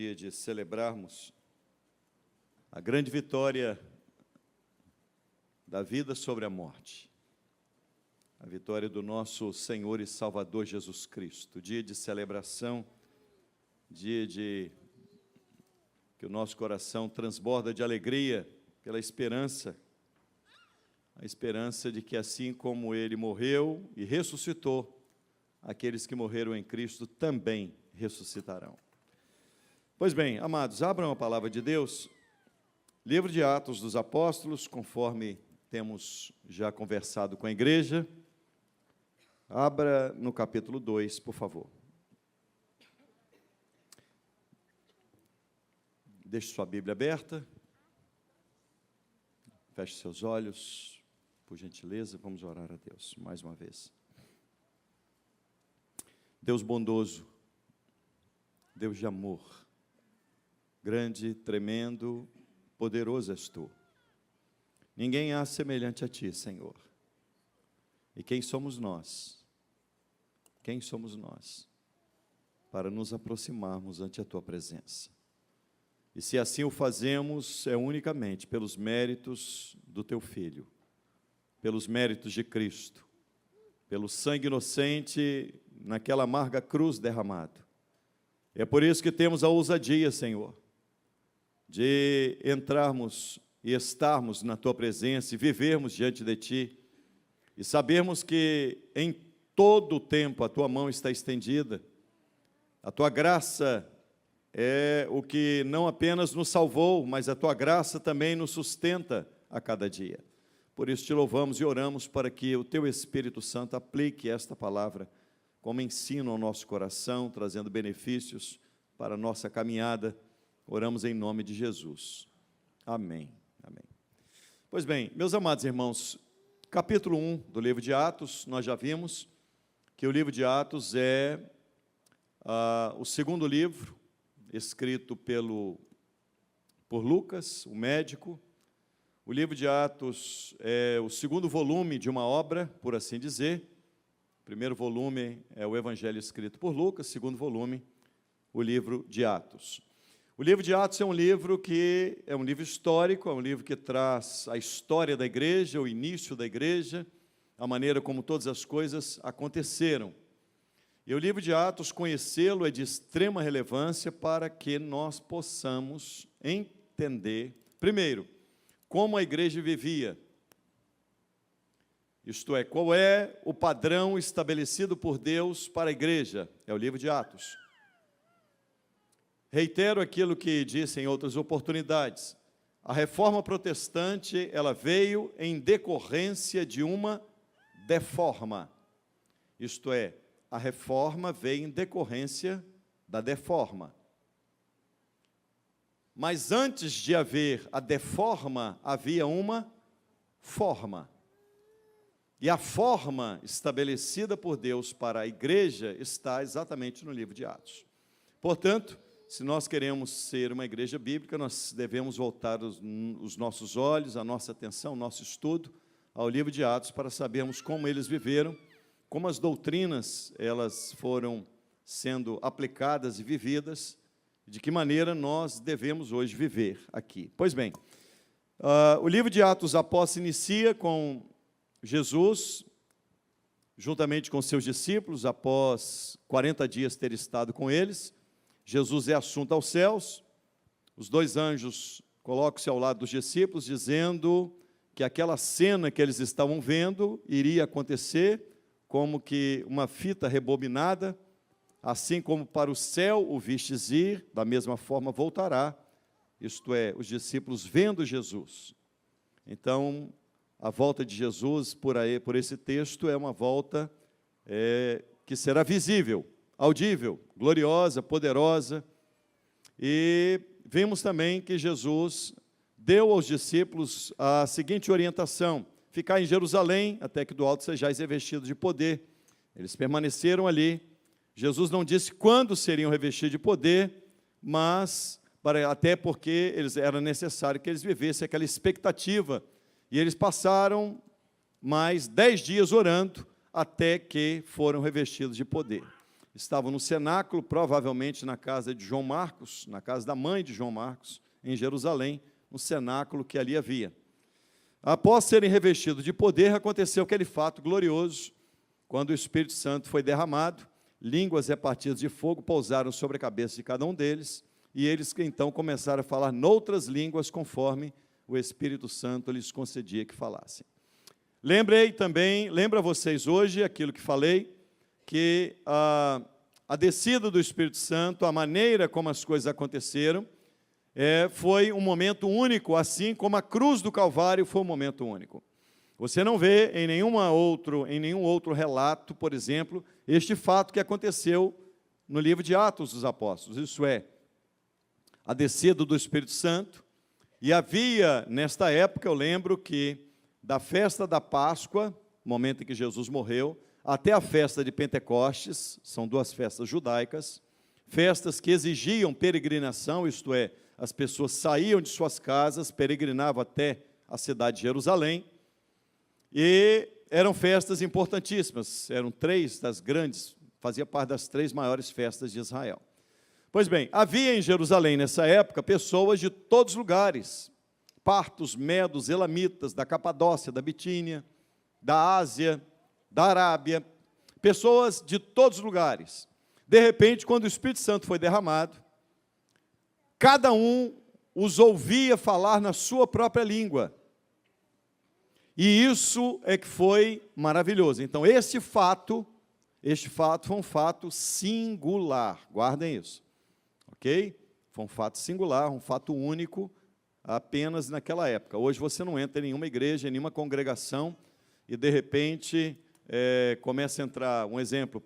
dia de celebrarmos a grande vitória da vida sobre a morte, a vitória do nosso Senhor e Salvador Jesus Cristo, dia de celebração, dia que o nosso coração transborda de alegria pela esperança, a esperança de que assim como Ele morreu e ressuscitou, aqueles que morreram em Cristo também ressuscitarão. Pois bem, amados, abram a palavra de Deus, livro de Atos dos Apóstolos, conforme temos já conversado com a igreja. Abra no capítulo 2, por favor. Deixe sua Bíblia aberta. Feche seus olhos, por gentileza, vamos orar a Deus mais uma vez. Deus bondoso, Deus de amor, grande, tremendo, poderoso és Tu. Ninguém há semelhante a Ti, Senhor. E quem somos nós? Quem somos nós? Para nos aproximarmos ante a Tua presença. E se assim o fazemos, é unicamente pelos méritos do Teu Filho, pelos méritos de Cristo, pelo sangue inocente naquela amarga cruz derramado. É por isso que temos a ousadia, Senhor, de entrarmos e estarmos na Tua presença e vivermos diante de Ti, e sabermos que em todo o tempo a Tua mão está estendida, a Tua graça é o que não apenas nos salvou, mas a Tua graça também nos sustenta a cada dia. Por isso te louvamos e oramos para que o Teu Espírito Santo aplique esta palavra como ensino ao nosso coração, trazendo benefícios para a nossa caminhada. Oramos em nome de Jesus. Amém. Amém. Pois bem, meus amados irmãos, capítulo 1 do livro de Atos, nós já vimos que o livro de Atos é o segundo livro escrito por Lucas, o médico. O livro de Atos é o segundo volume de uma obra, por assim dizer. O primeiro volume é o Evangelho escrito por Lucas, segundo volume, o livro de Atos. O livro de Atos é um livro que é um livro histórico, é um livro que traz a história da igreja, o início da igreja, a maneira como todas as coisas aconteceram. E o livro de Atos, conhecê-lo é de extrema relevância para que nós possamos entender, primeiro, como a igreja vivia. Isto é, qual é o padrão estabelecido por Deus para a igreja? É o livro de Atos. Reitero aquilo que disse em outras oportunidades. A reforma protestante, ela veio em decorrência de uma deforma. Isto é, a reforma veio em decorrência da deforma. Mas antes de haver a deforma, havia uma forma. E a forma estabelecida por Deus para a igreja está exatamente no livro de Atos. Portanto, se nós queremos ser uma igreja bíblica, nós devemos voltar os nossos olhos, a nossa atenção, o nosso estudo ao livro de Atos para sabermos como eles viveram, como as doutrinas elas foram sendo aplicadas e vividas, de que maneira nós devemos hoje viver aqui. Pois bem, o livro de Atos após inicia com Jesus, juntamente com seus discípulos, após 40 dias ter estado com eles, Jesus é assunto aos céus, os dois anjos colocam-se ao lado dos discípulos, dizendo que aquela cena que eles estavam vendo iria acontecer, como que uma fita rebobinada, assim como para o céu o vistes ir, da mesma forma voltará, isto é, os discípulos vendo Jesus. Então, a volta de Jesus, por esse texto, é uma volta que será visível, audível, gloriosa, poderosa. E vimos também que Jesus deu aos discípulos a seguinte orientação: ficar em Jerusalém, até que do alto sejais revestidos de poder. Eles permaneceram ali. Jesus não disse quando seriam revestidos de poder, mas até porque era necessário que eles vivessem aquela expectativa. E eles passaram mais 10 dias orando, até que foram revestidos de poder. estavam no cenáculo, provavelmente na casa de João Marcos, na casa da mãe de João Marcos, em Jerusalém, no cenáculo que ali havia. Após serem revestidos de poder, aconteceu aquele fato glorioso, quando o Espírito Santo foi derramado, línguas repartidas de fogo pousaram sobre a cabeça de cada um deles, e eles então começaram a falar noutras línguas, conforme o Espírito Santo lhes concedia que falassem. Lembro a vocês hoje aquilo que falei, que a descida do Espírito Santo, a maneira como as coisas aconteceram, foi um momento único, assim como a cruz do Calvário foi um momento único. Você não vê em nenhum outro relato, por exemplo, este fato que aconteceu no livro de Atos dos Apóstolos, isso é, a descida do Espírito Santo, e havia, nesta época, eu lembro que da festa da Páscoa, momento em que Jesus morreu, até a festa de Pentecostes, são duas festas judaicas, festas que exigiam peregrinação, isto é, as pessoas saíam de suas casas, peregrinavam até a cidade de Jerusalém, e eram festas importantíssimas, eram três das grandes, fazia parte das três maiores festas de Israel. Pois bem, havia em Jerusalém, nessa época, pessoas de todos os lugares, partos, medos, elamitas, da Capadócia, da Bitínia, da Ásia, da Arábia, pessoas de todos os lugares. De repente, quando o Espírito Santo foi derramado, cada um os ouvia falar na sua própria língua. E isso é que foi maravilhoso. Então, este fato foi um fato singular, guardem isso, ok? Foi um fato singular, um fato único, apenas naquela época. Hoje você não entra em nenhuma igreja, em nenhuma congregação, e de repente começa a entrar, um exemplo,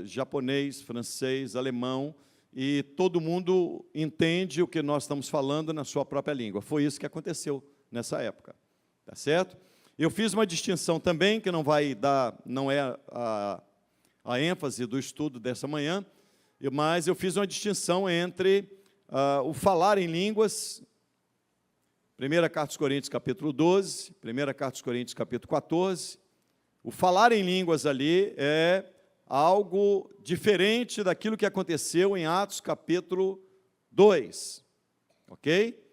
japonês, francês, alemão, e todo mundo entende o que nós estamos falando na sua própria língua. Foi isso que aconteceu nessa época. Tá certo? Eu fiz uma distinção também, que não é a ênfase do estudo dessa manhã, mas eu fiz uma distinção entre o falar em línguas, 1 Carta aos Coríntios, capítulo 12, 1 Carta aos Coríntios, capítulo 14, o falar em línguas ali é algo diferente daquilo que aconteceu em Atos, capítulo 2, ok?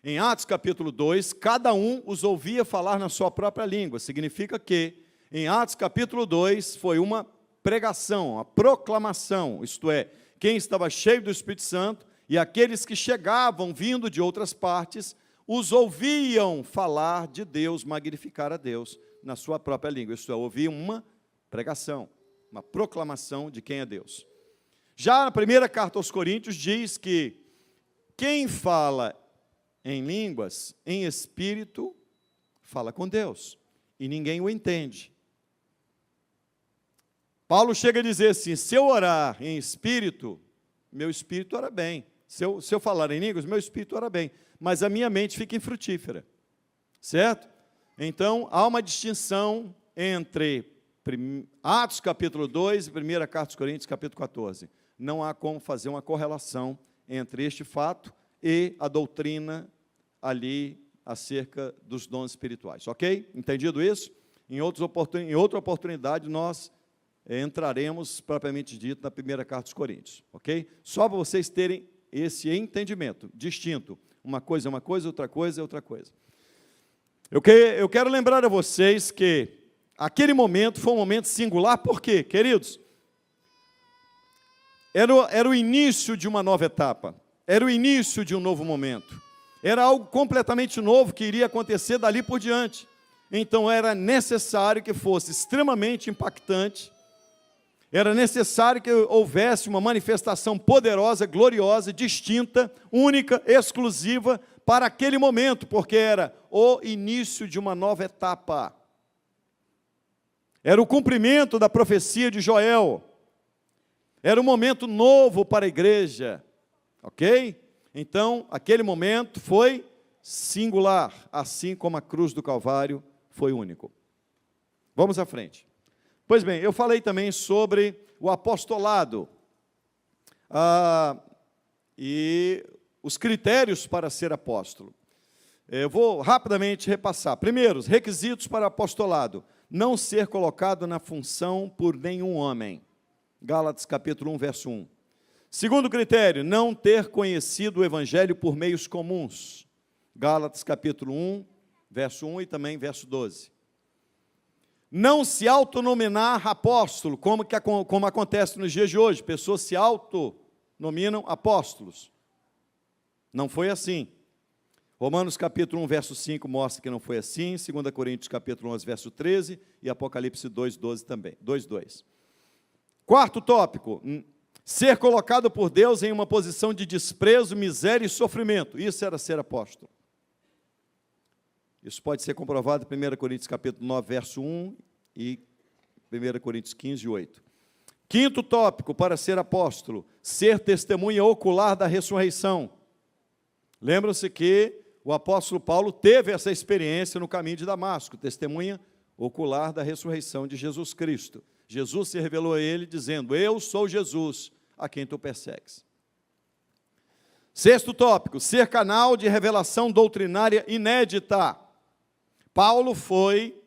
Em Atos capítulo 2, cada um os ouvia falar na sua própria língua. Significa que, em Atos capítulo 2, foi uma pregação, uma proclamação, isto é, quem estava cheio do Espírito Santo e aqueles que chegavam vindo de outras partes, os ouviam falar de Deus, magnificar a Deus na sua própria língua. Isto é, ouviam uma pregação, uma proclamação de quem é Deus. Já na primeira carta aos Coríntios diz que quem fala em línguas, em espírito, fala com Deus, e ninguém o entende. Paulo chega a dizer assim, se eu orar em espírito, meu espírito ora bem. Se eu falar em línguas, meu espírito ora bem. Mas a minha mente fica infrutífera. Certo? Então, há uma distinção entre Atos capítulo 2 e 1 Carta aos Coríntios capítulo 14. Não há como fazer uma correlação entre este fato e a doutrina ali acerca dos dons espirituais, ok? Entendido isso? Em outra oportunidade nós entraremos, propriamente dito, na primeira carta dos Coríntios, ok? Só para vocês terem esse entendimento distinto. Uma coisa é uma coisa, outra coisa é outra coisa. Eu quero lembrar a vocês que aquele momento foi um momento singular, por quê, queridos? Era o início de uma nova etapa. Era o início de um novo momento. Era algo completamente novo que iria acontecer dali por diante. Então, era necessário que fosse extremamente impactante, era necessário que houvesse uma manifestação poderosa, gloriosa, distinta, única, exclusiva para aquele momento, porque era o início de uma nova etapa. Era o cumprimento da profecia de Joel. Era um momento novo para a igreja. Ok? Então, aquele momento foi singular, assim como a cruz do Calvário foi único. Vamos à frente. Pois bem, eu falei também sobre o apostolado e os critérios para ser apóstolo. Eu vou rapidamente repassar. Primeiro, os requisitos para apostolado. Não ser colocado na função por nenhum homem. Gálatas capítulo 1, verso 1. Segundo critério, não ter conhecido o evangelho por meios comuns. Gálatas capítulo 1, verso 1 e também verso 12. Não se autonominar apóstolo, como acontece nos dias de hoje. Pessoas se autonominam apóstolos. Não foi assim. Romanos capítulo 1, verso 5 mostra que não foi assim. 2 Coríntios capítulo 11, verso 13. E Apocalipse 2, 12 também. 2, 2. Quarto tópico. Ser colocado por Deus em uma posição de desprezo, miséria e sofrimento. Isso era ser apóstolo. Isso pode ser comprovado em 1 Coríntios capítulo 9, verso 1 e 1 Coríntios 15, 8. Quinto tópico para ser apóstolo, ser testemunha ocular da ressurreição. Lembram-se que o apóstolo Paulo teve essa experiência no caminho de Damasco, testemunha ocular da ressurreição de Jesus Cristo. Jesus se revelou a ele dizendo, eu sou Jesus, a quem tu persegues. Sexto tópico, ser canal de revelação doutrinária inédita. Paulo foi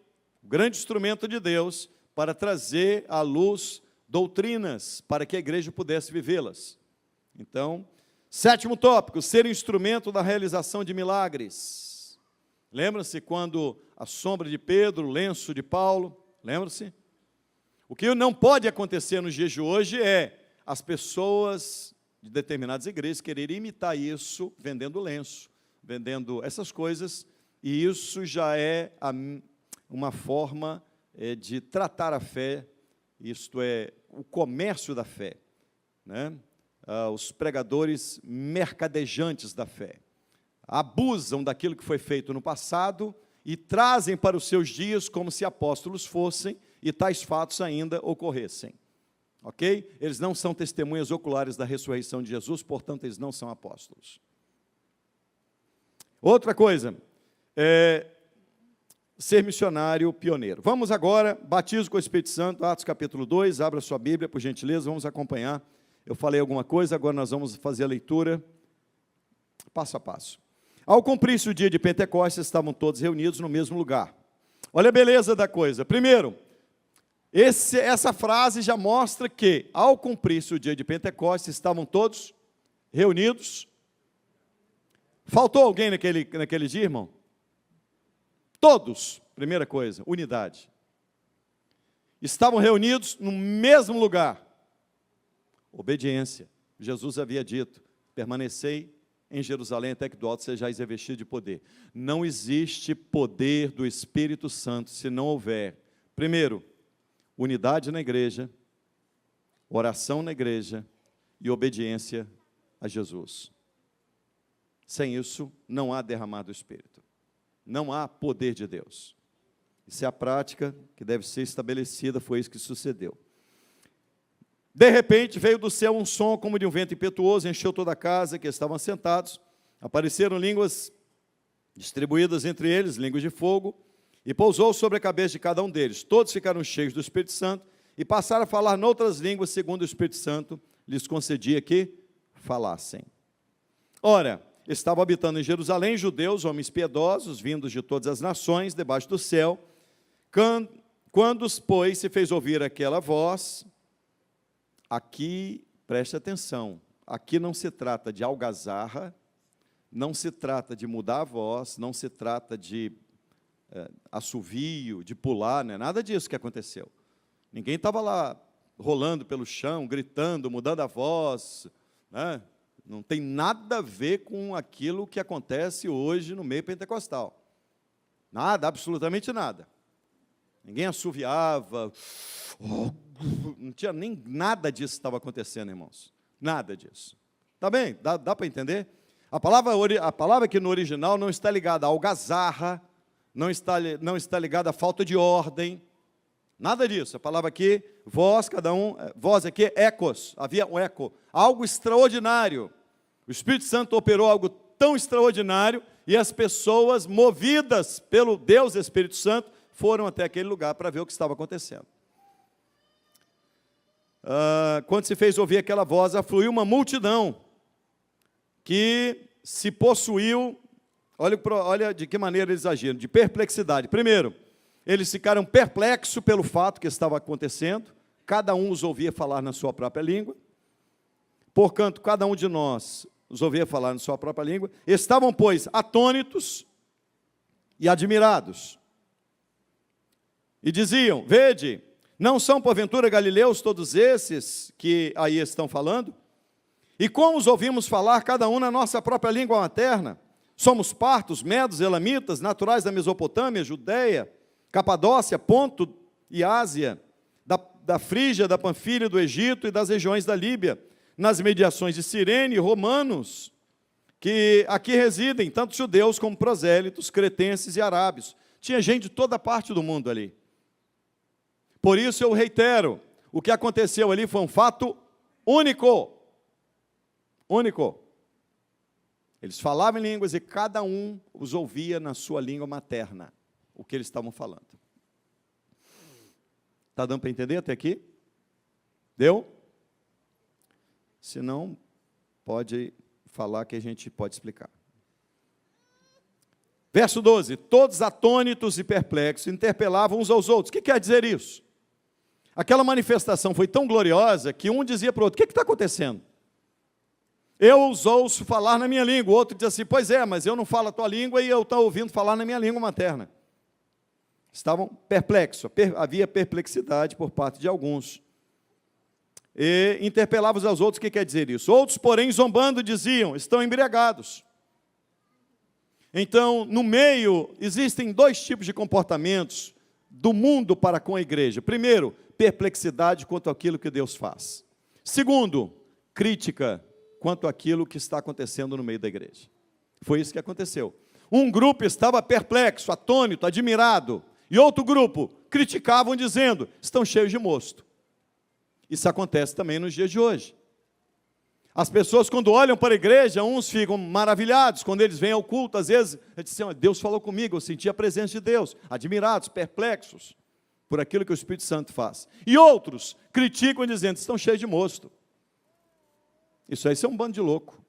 o grande instrumento de Deus para trazer à luz doutrinas, para que a igreja pudesse vivê-las. Então, sétimo tópico, ser instrumento da realização de milagres. Lembra-se quando a sombra de Pedro, o lenço de Paulo, lembra-se? O que não pode acontecer nos dias de hoje é as pessoas de determinadas igrejas quererem imitar isso, vendendo lenço, vendendo essas coisas, e isso já é uma forma de tratar a fé, isto é, o comércio da fé, né? Os pregadores mercadejantes da fé, abusam daquilo que foi feito no passado e trazem para os seus dias como se apóstolos fossem e tais fatos ainda ocorressem, ok? Eles não são testemunhas oculares da ressurreição de Jesus, portanto, eles não são apóstolos. Outra coisa, ser missionário pioneiro. Vamos agora, batismo com o Espírito Santo, Atos capítulo 2, abra sua Bíblia, por gentileza, vamos acompanhar. Eu falei alguma coisa, agora nós vamos fazer a leitura passo a passo. Ao cumprir-se o dia de Pentecostes, estavam todos reunidos no mesmo lugar. Olha a beleza da coisa. Primeiro, essa frase já mostra que, ao cumprir-se o dia de Pentecostes, estavam todos reunidos. Faltou alguém naquele dia, irmão? Todos, primeira coisa, unidade. Estavam reunidos no mesmo lugar. Obediência. Jesus havia dito, permanecei em Jerusalém até que do alto sejais revestidos de poder. Não existe poder do Espírito Santo se não houver, primeiro, unidade na igreja, oração na igreja e obediência a Jesus. Sem isso, não há derramado do Espírito. Não há poder de Deus. Isso é a prática que deve ser estabelecida, foi isso que sucedeu. De repente, veio do céu um som como de um vento impetuoso, encheu toda a casa que estavam sentados, apareceram línguas distribuídas entre eles, línguas de fogo, e pousou sobre a cabeça de cada um deles. Todos ficaram cheios do Espírito Santo e passaram a falar noutras línguas, segundo o Espírito Santo lhes concedia que falassem. Ora, estavam habitando em Jerusalém judeus, homens piedosos, vindos de todas as nações, debaixo do céu. Quando, pois, se fez ouvir aquela voz, aqui, preste atenção, aqui não se trata de algazarra, não se trata de mudar a voz, não se trata de assovio, de pular, não é nada disso que aconteceu. Ninguém estava lá rolando pelo chão, gritando, mudando a voz, né? Não tem nada a ver com aquilo que acontece hoje no meio pentecostal. Nada, absolutamente nada. Ninguém assoviava, não tinha nem nada disso que estava acontecendo, irmãos. Nada disso. Tá bem? Dá para entender? A palavra aqui no original não está ligada à algazarra, não está ligada à falta de ordem, nada disso. A palavra aqui, voz, voz aqui, ecos, havia um eco, algo extraordinário. O Espírito Santo operou algo tão extraordinário e as pessoas, movidas pelo Deus Espírito Santo, foram até aquele lugar para ver o que estava acontecendo. Quando se fez ouvir aquela voz, afluiu uma multidão que se possuiu, olha de que maneira eles agiram, de perplexidade. Primeiro, eles ficaram perplexos pelo fato que estava acontecendo, cada um os ouvia falar na sua própria língua. Porquanto, cada um de nós os ouvia falar na sua própria língua. Estavam, pois, atônitos e admirados. E diziam: vede, não são porventura galileus todos esses que aí estão falando? E como os ouvimos falar, cada um na nossa própria língua materna? Somos partos, medos, elamitas, naturais da Mesopotâmia, Judeia, Capadócia, Ponto e Ásia, da Frígia, da Panfilha, do Egito e das regiões da Líbia, nas mediações de Cirene, romanos, que aqui residem, tanto judeus como prosélitos, cretenses e arábios. Tinha gente de toda parte do mundo ali. Por isso eu reitero, o que aconteceu ali foi um fato único. Único. Eles falavam em línguas e cada um os ouvia na sua língua materna, o que eles estavam falando. Está dando para entender até aqui? Deu? Se não, pode falar que a gente pode explicar. Verso 12. Todos atônitos e perplexos interpelavam uns aos outros. O que quer dizer isso? Aquela manifestação foi tão gloriosa que um dizia para o outro: o que está acontecendo? Eu os ouço falar na minha língua. O outro diz assim: pois é, mas eu não falo a tua língua e eu estou ouvindo falar na minha língua materna. Estavam perplexos, havia perplexidade por parte de alguns. E interpelavam uns aos outros. O que quer dizer isso? Outros, porém, zombando, diziam: estão embriagados. Então, no meio, existem dois tipos de comportamentos do mundo para com a igreja. Primeiro, perplexidade quanto àquilo que Deus faz. Segundo, crítica quanto àquilo que está acontecendo no meio da igreja. Foi isso que aconteceu. Um grupo estava perplexo, atônito, admirado, e outro grupo criticavam dizendo: estão cheios de mosto. Isso acontece também nos dias de hoje. As pessoas, quando olham para a igreja, uns ficam maravilhados, quando eles vêm ao culto, às vezes, eles dizem: Deus falou comigo, eu senti a presença de Deus. Admirados, perplexos, por aquilo que o Espírito Santo faz. E outros criticam dizendo: estão cheios de mosto. Isso aí é um bando de louco.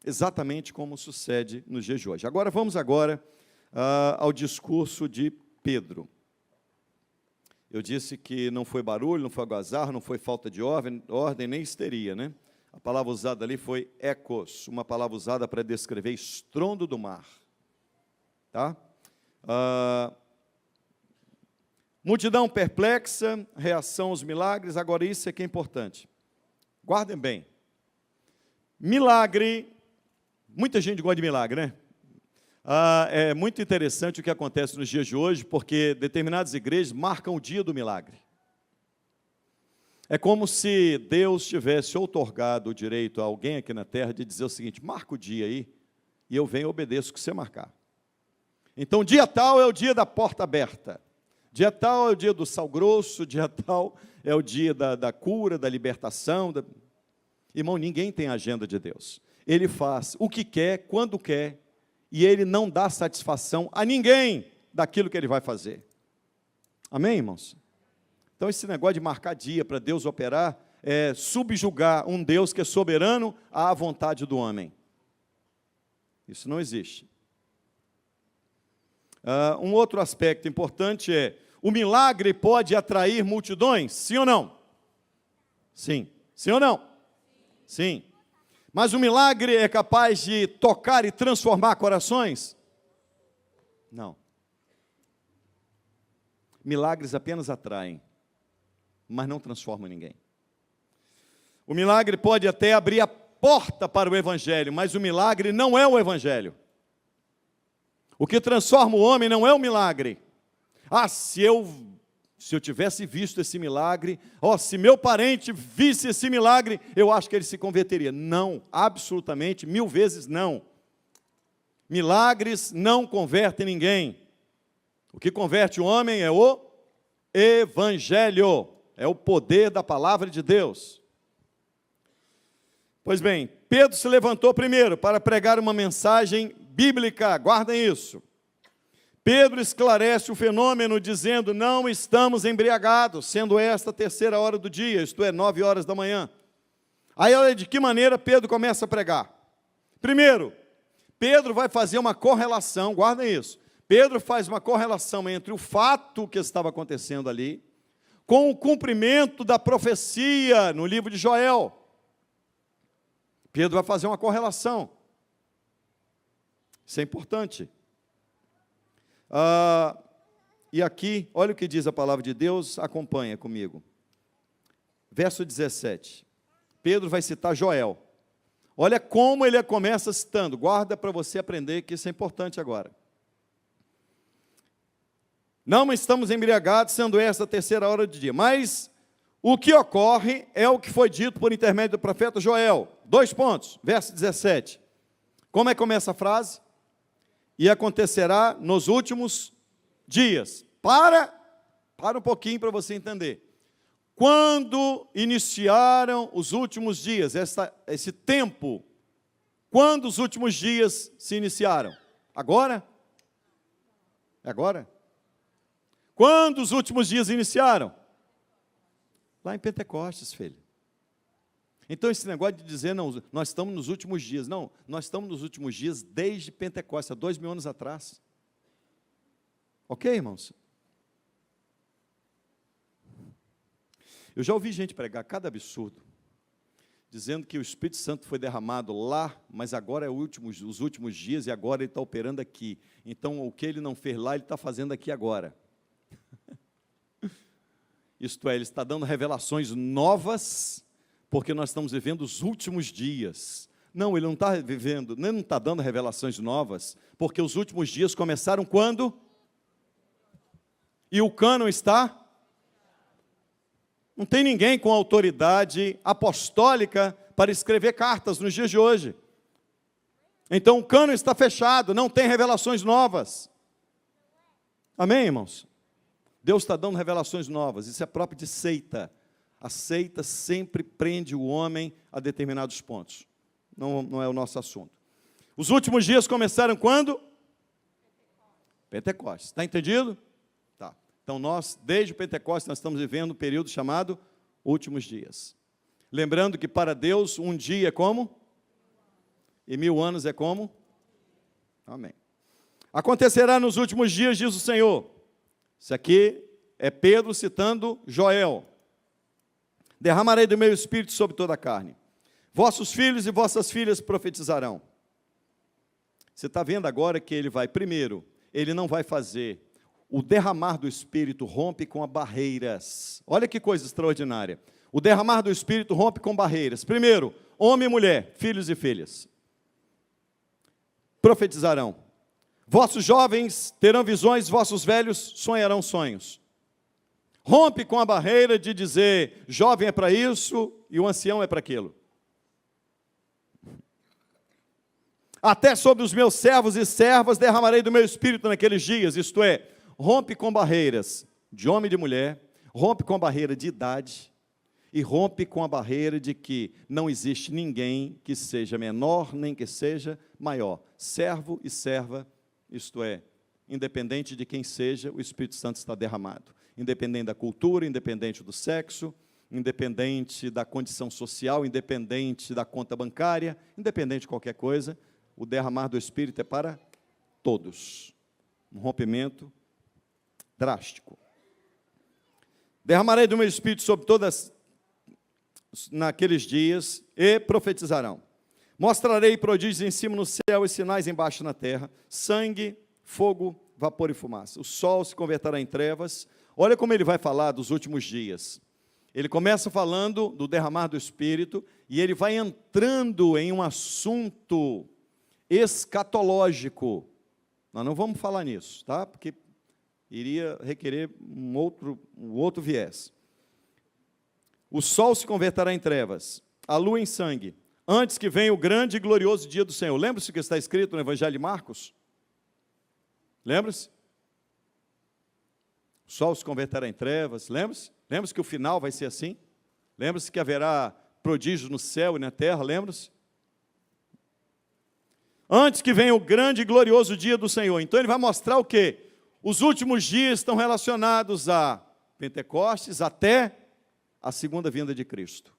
Exatamente como sucede nos dias de hoje. Agora, vamos ao discurso de Pedro. Eu disse que não foi barulho, não foi algazarra, não foi falta de ordem, nem histeria, né? A palavra usada ali foi ecos, uma palavra usada para descrever estrondo do mar. Tá? Multidão perplexa, reação aos milagres. Agora, isso é que é importante. Guardem bem. Milagre, muita gente gosta de milagre, né? É muito interessante o que acontece nos dias de hoje, porque determinadas igrejas marcam o dia do milagre. É como se Deus tivesse outorgado o direito a alguém aqui na terra de dizer o seguinte: marca o dia aí, e eu venho e obedeço o que você marcar. Então, dia tal é o dia da porta aberta. Dia tal é o dia do sal grosso, dia tal é o dia da cura, da libertação. Irmão, ninguém tem a agenda de Deus. Ele faz o que quer, quando quer, e Ele não dá satisfação a ninguém daquilo que Ele vai fazer. Amém, irmãos? Então, esse negócio de marcar dia para Deus operar é subjugar um Deus que é soberano à vontade do homem. Isso não existe. Um outro aspecto importante é: o milagre pode atrair multidões? Sim ou não? Sim. Sim ou não? Sim. Mas o milagre é capaz de tocar e transformar corações? Não. Milagres apenas atraem, mas não transformam ninguém. O milagre pode até abrir a porta para o evangelho, mas o milagre não é o evangelho. O que transforma o homem não é o milagre. Se eu tivesse visto esse milagre, se meu parente visse esse milagre, eu acho que ele se converteria. Não, absolutamente, 1000 vezes não. Milagres não convertem ninguém. O que converte o homem é o evangelho, é o poder da palavra de Deus. Pois bem, Pedro se levantou primeiro para pregar uma mensagem bíblica, guardem isso. Pedro esclarece o fenômeno dizendo: não estamos embriagados, sendo esta a terceira hora do dia, isto é, 9 horas da manhã. Aí, olha de que maneira Pedro começa a pregar. Primeiro, Pedro vai fazer uma correlação, guardem isso. Pedro faz uma correlação entre o fato que estava acontecendo ali com o cumprimento da profecia no livro de Joel. Pedro vai fazer uma correlação. Isso é importante. E aqui, olha o que diz a palavra de Deus, acompanha comigo. Verso 17. Pedro vai citar Joel. Olha como ele começa citando. Guarda para você aprender que isso é importante agora. Não estamos embriagados, sendo esta a terceira hora do dia. Mas o que ocorre é o que foi dito por intermédio do profeta Joel. 2 pontos. Verso 17. Como é que começa a frase? E acontecerá nos últimos dias. Para um pouquinho para você entender. Quando iniciaram os últimos dias, esse tempo, quando os últimos dias se iniciaram? Agora? É agora? Quando os últimos dias iniciaram? Lá em Pentecostes, filho. Então esse negócio de dizer, não, nós estamos nos últimos dias. Não, nós estamos nos últimos dias desde Pentecostes, há 2000 anos atrás. Ok, irmãos? Eu já ouvi gente pregar cada absurdo, dizendo que o Espírito Santo foi derramado lá, mas agora é os últimos dias e agora ele está operando aqui. Então, o que ele não fez lá, ele está fazendo aqui agora. Isto é, ele está dando revelações novas, porque nós estamos vivendo os últimos dias. Não, ele não está vivendo, nem não está dando revelações novas, porque os últimos dias começaram quando? E o cânon está? Não tem ninguém com autoridade apostólica para escrever cartas nos dias de hoje. Então o cânon está fechado, não tem revelações novas. Amém, irmãos? Deus está dando revelações novas, isso é próprio de seita. A seita sempre prende o homem a determinados pontos. Não é o nosso assunto. Os últimos dias começaram quando? Pentecostes. Está entendido? Tá. Então nós, desde o Pentecostes, nós estamos vivendo um período chamado últimos dias. Lembrando que para Deus um dia é como? E 1000 anos é como? Amém. Acontecerá nos últimos dias, diz o Senhor. Isso aqui é Pedro citando Joel. Derramarei do meu espírito sobre toda a carne. Vossos filhos e vossas filhas profetizarão. Você está vendo agora que ele vai, primeiro, ele não vai fazer. O derramar do Espírito rompe com barreiras. Olha que coisa extraordinária. O derramar do Espírito rompe com barreiras. Primeiro, homem e mulher, filhos e filhas. Profetizarão. Vossos jovens terão visões, vossos velhos sonharão sonhos. Rompe com a barreira de dizer, jovem é para isso e o ancião é para aquilo. Até sobre os meus servos e servas derramarei do meu espírito naqueles dias, isto é, rompe com barreiras de homem e de mulher, rompe com a barreira de idade e rompe com a barreira de que não existe ninguém que seja menor nem que seja maior. Servo e serva, isto é, independente de quem seja, o Espírito Santo está derramado. Independente da cultura, independente do sexo, independente da condição social, independente da conta bancária, independente de qualquer coisa, o derramar do Espírito é para todos. Um rompimento drástico. Derramarei do meu Espírito sobre todas naqueles dias e profetizarão. Mostrarei prodígios em cima no céu e sinais embaixo na terra, sangue, fogo, vapor e fumaça. O sol se converterá em trevas. Olha como ele vai falar dos últimos dias. Ele começa falando do derramar do Espírito e ele vai entrando em um assunto escatológico. Nós não vamos falar nisso, tá? Porque iria requerer um outro viés. O sol se converterá em trevas, a lua em sangue, antes que venha o grande e glorioso dia do Senhor. Lembra-se o que está escrito no Evangelho de Marcos? Lembra-se? O sol se converterá em trevas, lembra-se? Lembra-se que o final vai ser assim? Lembra-se que haverá prodígios no céu e na terra, lembra-se? Antes que venha o grande e glorioso dia do Senhor. Então ele vai mostrar o quê? Os últimos dias estão relacionados a Pentecostes até a segunda vinda de Cristo.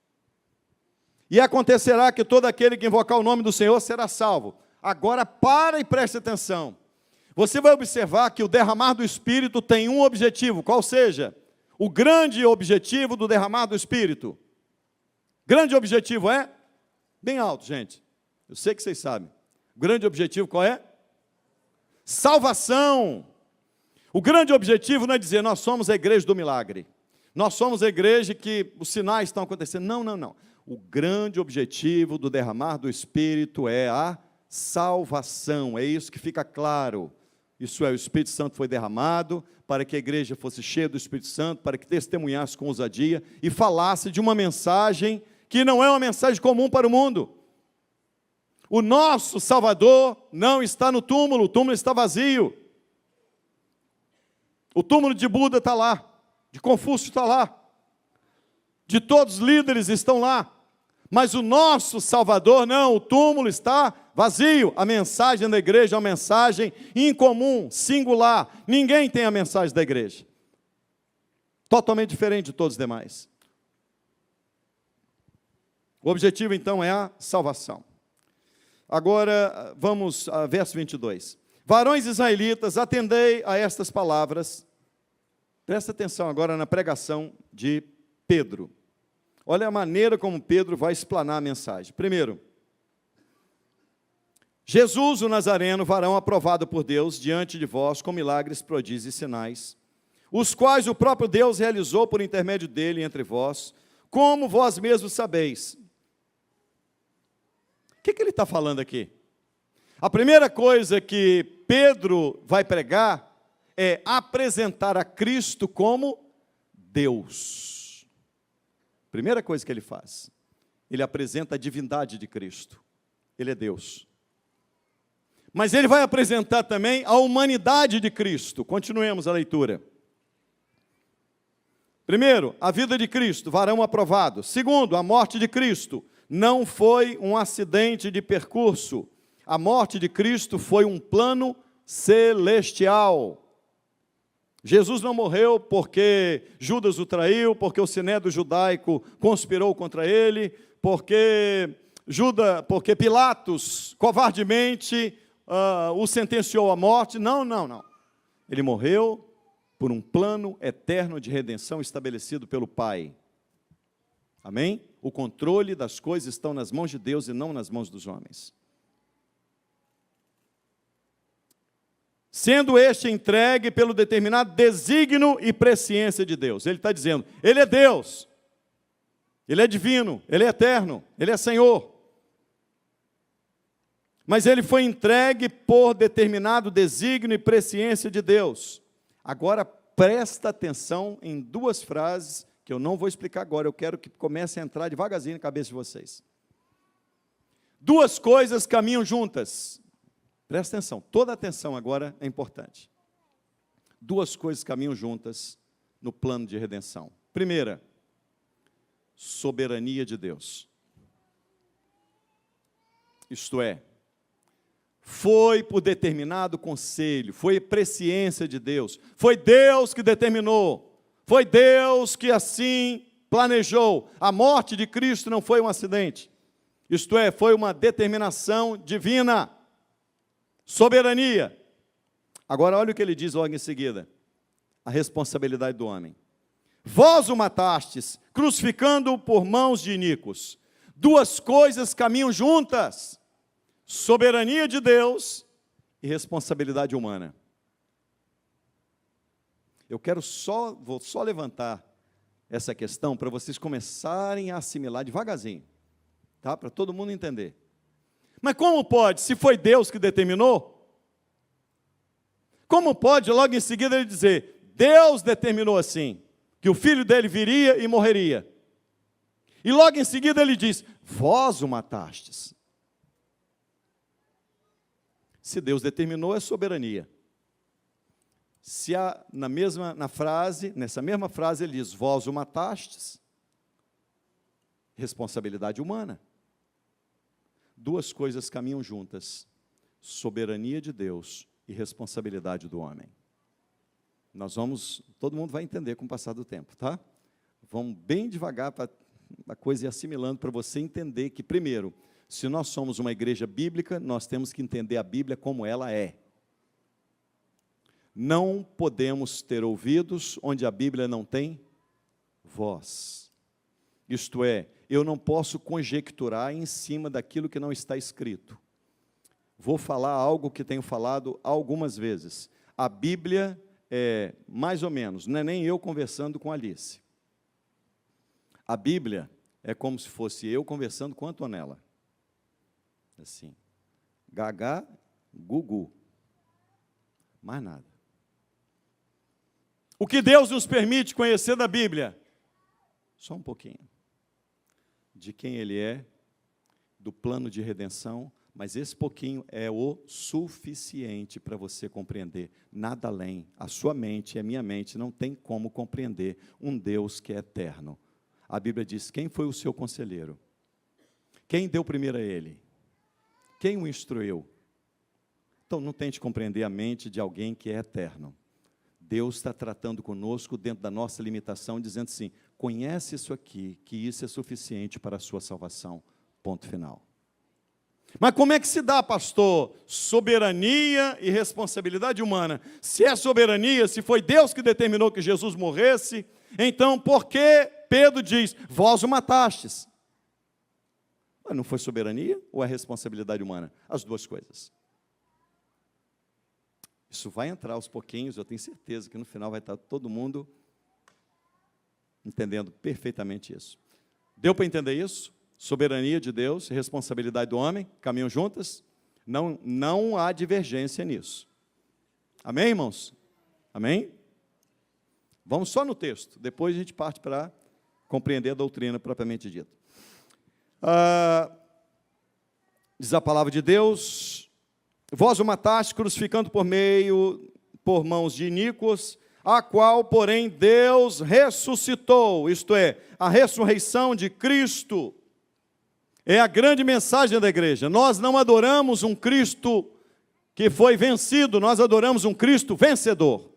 E acontecerá que todo aquele que invocar o nome do Senhor será salvo. Agora para e preste atenção. você vai observar que o derramar do Espírito tem um objetivo, qual seja? O grande objetivo do derramar do Espírito. Grande objetivo é? Bem alto, gente. Eu sei que vocês sabem. O grande objetivo qual é? Salvação. O grande objetivo não é dizer, nós somos a igreja do milagre. Nós somos a igreja que os sinais estão acontecendo. Não, não, não. O grande objetivo do derramar do Espírito é a salvação. É isso que fica claro. Isso é, o Espírito Santo foi derramado para que a igreja fosse cheia do Espírito Santo, para que testemunhasse com ousadia e falasse de uma mensagem que não é uma mensagem comum para o mundo. O nosso Salvador não está no túmulo, o túmulo está vazio. O túmulo de Buda está lá, de Confúcio está lá, de todos os líderes estão lá, mas o nosso Salvador não, o túmulo está vazio. A mensagem da igreja é uma mensagem incomum, singular, ninguém tem a mensagem da igreja, totalmente diferente de todos os demais. O objetivo então é a salvação. Agora, vamos a verso 22. Varões israelitas, atendei a estas palavras. Presta atenção agora na pregação de Pedro. Olha a maneira como Pedro vai explanar a mensagem. Primeiro, Jesus, o Nazareno, varão aprovado por Deus, diante de vós, com milagres, prodígios e sinais, os quais o próprio Deus realizou por intermédio dele entre vós, como vós mesmos sabeis. O que ele está falando aqui? A primeira coisa que Pedro vai pregar é apresentar a Cristo como Deus. Primeira coisa que ele faz, ele apresenta a divindade de Cristo. Ele é Deus. Mas ele vai apresentar também a humanidade de Cristo. Continuemos a leitura. Primeiro, a vida de Cristo, varão aprovado. Segundo, a morte de Cristo. Não foi um acidente de percurso. A morte de Cristo foi um plano celestial. Jesus não morreu porque Judas o traiu, porque o sinédrio judaico conspirou contra ele, porque Pilatos covardemente o sentenciou à morte. Não, não, não. Ele morreu por um plano eterno de redenção estabelecido pelo Pai. Amém? O controle das coisas estão nas mãos de Deus e não nas mãos dos homens. Sendo este entregue pelo determinado desígnio e presciência de Deus. Ele está dizendo, Ele é Deus, Ele é divino, Ele é eterno, Ele é Senhor. Mas Ele foi entregue por determinado desígnio e presciência de Deus. Agora presta atenção em duas frases, que eu não vou explicar agora, eu quero que comece a entrar devagarzinho na cabeça de vocês. Duas coisas caminham juntas. Presta atenção, toda atenção agora é importante. Duas coisas caminham juntas no plano de redenção. Primeira, soberania de Deus. Isto é, foi por determinado conselho, foi presciência de Deus, foi Deus que determinou, foi Deus que assim planejou. A morte de Cristo não foi um acidente, isto é, foi uma determinação divina. Soberania. Agora olha o que ele diz logo em seguida, a responsabilidade do homem. Vós o matastes, crucificando-o por mãos de iníquos. Duas coisas caminham juntas, soberania de Deus e responsabilidade humana. Eu vou só levantar essa questão para vocês começarem a assimilar devagarzinho, tá? Para todo mundo entender. Mas como pode, se foi Deus que determinou? Como pode, logo em seguida, ele dizer, Deus determinou assim, que o filho dele viria e morreria. E logo em seguida ele diz, vós o matastes. Se Deus determinou, é soberania. Se nessa mesma frase ele diz, vós o matastes, responsabilidade humana. Duas coisas caminham juntas, soberania de Deus e responsabilidade do homem. Todo mundo vai entender com o passar do tempo, tá? Vamos bem devagar para a coisa ir assimilando, para você entender que, primeiro, se nós somos uma igreja bíblica, nós temos que entender a Bíblia como ela é. Não podemos ter ouvidos onde a Bíblia não tem voz. Isto é, eu não posso conjecturar em cima daquilo que não está escrito. Vou falar algo que tenho falado algumas vezes. A Bíblia é mais ou menos, não é nem eu conversando com Alice. A Bíblia é como se fosse eu conversando com a Antonella. Assim, gagá, gugu. Mais nada. O que Deus nos permite conhecer da Bíblia? Só um pouquinho. De quem Ele é, do plano de redenção, mas esse pouquinho é o suficiente para você compreender. Nada além. A sua mente e a minha mente não tem como compreender um Deus que é eterno. A Bíblia diz, quem foi o seu conselheiro? Quem deu primeiro a Ele? Quem o instruiu? Então, não tente compreender a mente de alguém que é eterno. Deus está tratando conosco dentro da nossa limitação, dizendo assim, conhece isso aqui, que isso é suficiente para a sua salvação. Ponto final. Mas como é que se dá, pastor? Soberania e responsabilidade humana. Se é soberania, se foi Deus que determinou que Jesus morresse, então por que Pedro diz, vós o matastes? Não foi soberania ou é responsabilidade humana? As duas coisas. Isso vai entrar aos pouquinhos, eu tenho certeza que no final vai estar todo mundo entendendo perfeitamente isso. Deu para entender isso? Soberania de Deus e responsabilidade do homem caminham juntas? Não há divergência nisso. Amém, irmãos? Amém? Vamos só no texto, depois a gente parte para compreender a doutrina propriamente dita. Diz a palavra de Deus, vós o mataste, crucificando por mãos de iníquos, a qual, porém, Deus ressuscitou, isto é, a ressurreição de Cristo, é a grande mensagem da igreja. Nós não adoramos um Cristo que foi vencido, nós adoramos um Cristo vencedor.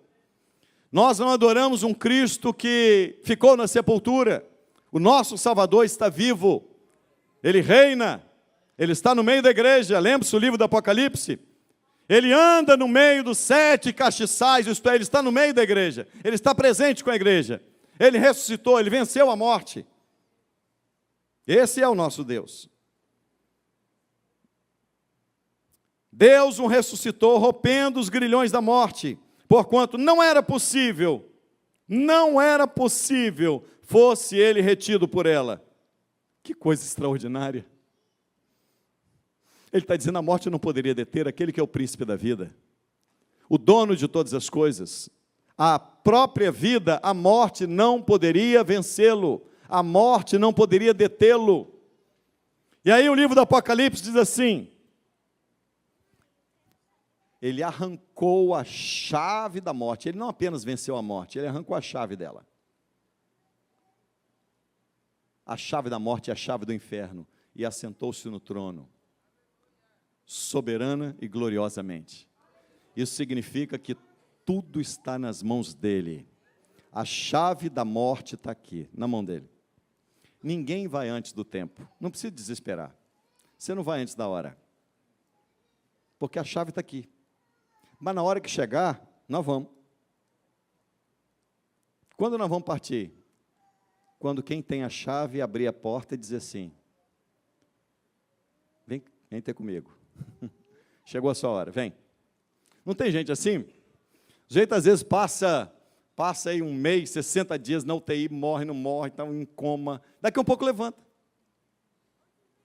Nós não adoramos um Cristo que ficou na sepultura. O nosso Salvador está vivo, Ele reina, Ele está no meio da igreja. Lembre-se o livro do Apocalipse? Ele anda no meio dos 7 castiçais, isto é, Ele está no meio da igreja, Ele está presente com a igreja, Ele ressuscitou, Ele venceu a morte. Esse é o nosso Deus. Deus o ressuscitou, rompendo os grilhões da morte, porquanto não era possível, fosse Ele retido por ela. Que coisa extraordinária. Ele está dizendo, a morte não poderia deter aquele que é o príncipe da vida, o dono de todas as coisas. A própria vida, a morte não poderia vencê-lo, a morte não poderia detê-lo. E aí o livro do Apocalipse diz assim, Ele arrancou a chave da morte. Ele não apenas venceu a morte, Ele arrancou a chave dela. A chave da morte é a chave do inferno, e assentou-se no trono, soberana e gloriosamente. Isso significa que tudo está nas mãos dEle. A chave da morte está aqui, na mão dEle. Ninguém vai antes do tempo, não precisa desesperar. Você não vai antes da hora, porque a chave está aqui. Mas na hora que chegar, nós vamos. Quando nós vamos partir? Quando quem tem a chave abrir a porta e dizer assim, vem ter comigo. Chegou a sua hora, vem. Não tem gente assim? O jeito às vezes passa aí um mês, 60 dias na UTI, morre, não morre, está em coma. Daqui a um pouco levanta.